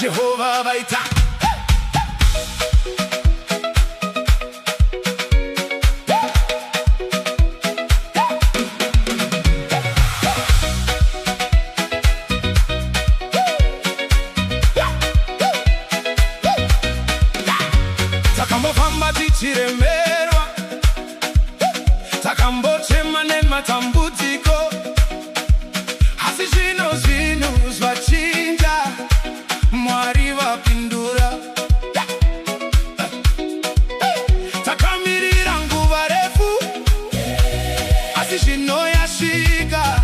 Jehova vaita. Takambofamba tichiremerwa, takambochema nematambudziko, asi zvino zvinhu zvachinja, Mwari vapindura. Takamirira nguva refu, asi zvino yasvika,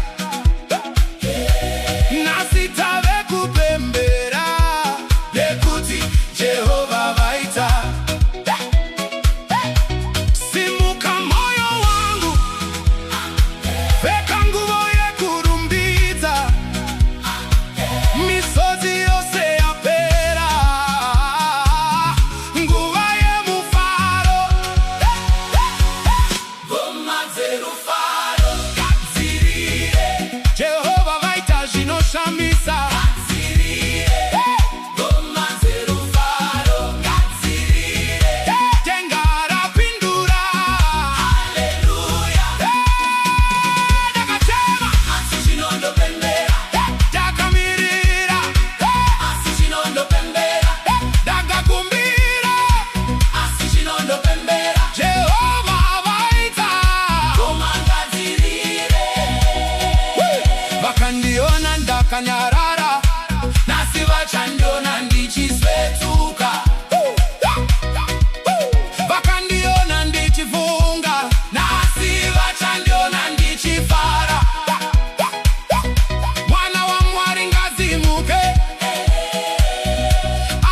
nhasi tave kupembera nekuti Jehova vaita. Simuka moyo wangu, pfeka nguvo yekurumbidza, misodzi yose yapera, nguva yemufaro, ngoma dzerufaro. Gadzirire, Jehova vaita zvinoshamisa. Gadzirire, ngoma dzerufaro. Gadzirire, denga rapindura. Haleluya, ndakachema asi chinondopembera, ndakamirira asi chinondopembera, ndakakumbira asi chinondopembera. Jehova vaita, ngoma ngadzirire. Vakandiona ndakanyarara, nhasi vachandiona ndichisvetuka. Vakandiona ndichifunga, nhasi vachandiona ndichifara. Mwana waMwari ngazimuke,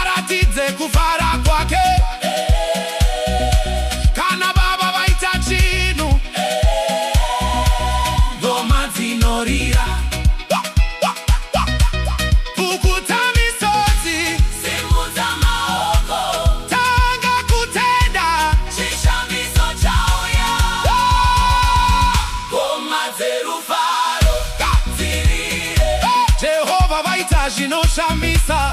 aratidze kufara kwake. Kana Baba vaita chinhu, ngoma dzinorira. Pukuta misodzi, simudza maoko, tanga kutenda, chishamiso chauya. Ngoma dzerufaro. Gadzirire, Jehova vaita zvinoshamisa.